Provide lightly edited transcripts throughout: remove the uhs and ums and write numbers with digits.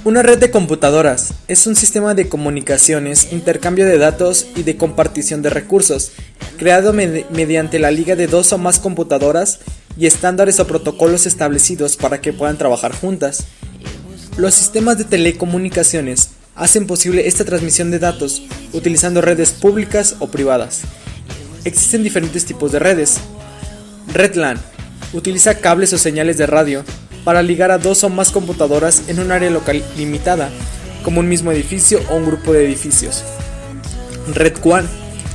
Una red de computadoras es un sistema de comunicaciones, intercambio de datos y de compartición de recursos, creado mediante la liga de dos o más computadoras y estándares o protocolos establecidos para que puedan trabajar juntas. Los sistemas de telecomunicaciones hacen posible esta transmisión de datos utilizando redes públicas o privadas. Existen diferentes tipos de redes. Red LAN utiliza cables o señales de radio para ligar a dos o más computadoras en un área local limitada, como un mismo edificio o un grupo de edificios. Red WAN.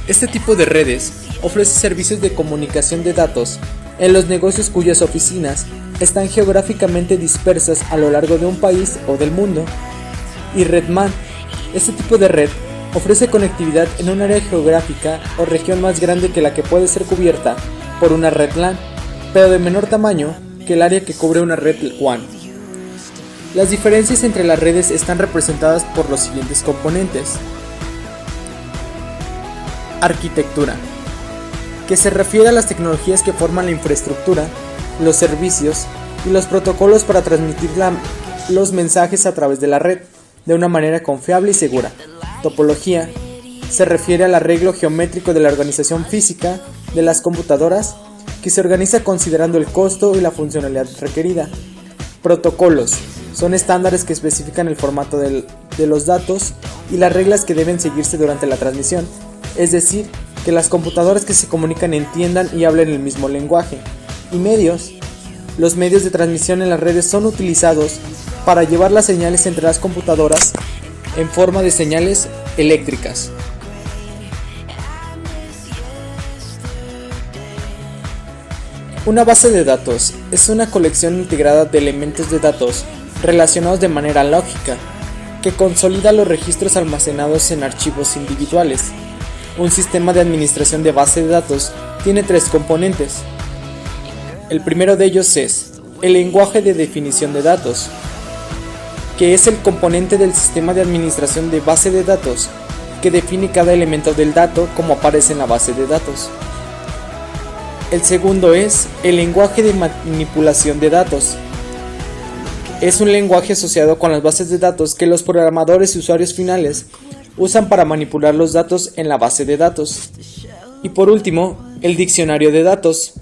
Este tipo de redes ofrece servicios de comunicación de datos en los negocios cuyas oficinas están geográficamente dispersas a lo largo de un país o del mundo. Y Red MAN. Este tipo de red ofrece conectividad en un área geográfica o región más grande que la que puede ser cubierta por una red LAN, pero de menor tamaño que el área que cubre una red WAN. Las diferencias entre las redes están representadas por los siguientes componentes. Arquitectura, que se refiere a las tecnologías que forman la infraestructura, los servicios y los protocolos para transmitir los mensajes a través de la red de una manera confiable y segura. Topología, se refiere al arreglo geométrico de la organización física de las computadoras, que se organiza considerando el costo y la funcionalidad requerida. Protocolos son estándares que especifican el formato de los datos y las reglas que deben seguirse durante la transmisión, es decir, que las computadoras que se comunican entiendan y hablen el mismo lenguaje. Y medios. Los medios de transmisión en las redes son utilizados para llevar las señales entre las computadoras en forma de señales eléctricas. Una base de datos es una colección integrada de elementos de datos relacionados de manera lógica, que consolida los registros almacenados en archivos individuales. Un sistema de administración de base de datos tiene tres componentes. El primero de ellos es el lenguaje de definición de datos, que es el componente del sistema de administración de base de datos que define cada elemento del dato como aparece en la base de datos. El segundo es el lenguaje de manipulación de datos. Es un lenguaje asociado con las bases de datos que los programadores y usuarios finales usan para manipular los datos en la base de datos. Y por último, el diccionario de datos,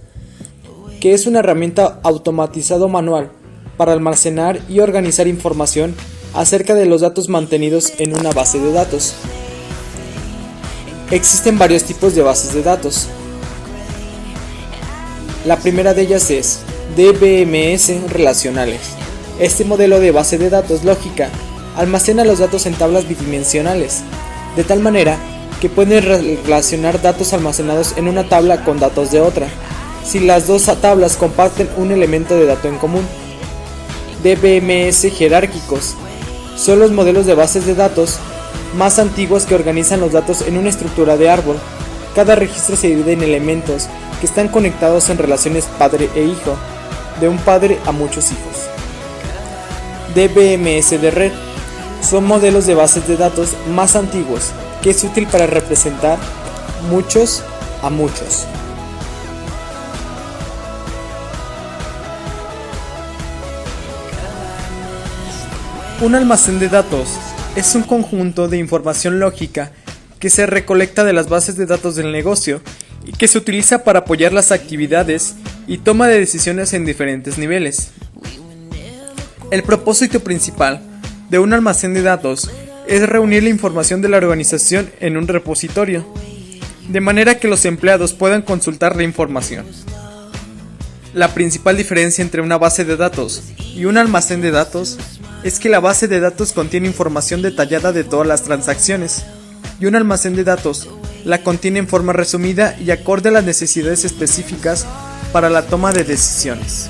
que es una herramienta automatizada manual para almacenar y organizar información acerca de los datos mantenidos en una base de datos. Existen varios tipos de bases de datos. La primera de ellas es DBMS relacionales. Este modelo de base de datos lógica almacena los datos en tablas bidimensionales, de tal manera que pueden relacionar datos almacenados en una tabla con datos de otra, si las dos tablas comparten un elemento de dato en común. DBMS jerárquicos son los modelos de bases de datos más antiguos que organizan los datos en una estructura de árbol. Cada registro se divide en elementos que están conectados en relaciones padre e hijo, de un padre a muchos hijos. DBMS de red son modelos de bases de datos más antiguos que es útil para representar muchos a muchos. Un almacén de datos es un conjunto de información lógica que se recolecta de las bases de datos del negocio y que se utiliza para apoyar las actividades y toma de decisiones en diferentes niveles. El propósito principal de un almacén de datos es reunir la información de la organización en un repositorio, de manera que los empleados puedan consultar la información. La principal diferencia entre una base de datos y un almacén de datos es que la base de datos contiene información detallada de todas las transacciones, y un almacén de datos la contiene en forma resumida y acorde a las necesidades específicas para la toma de decisiones.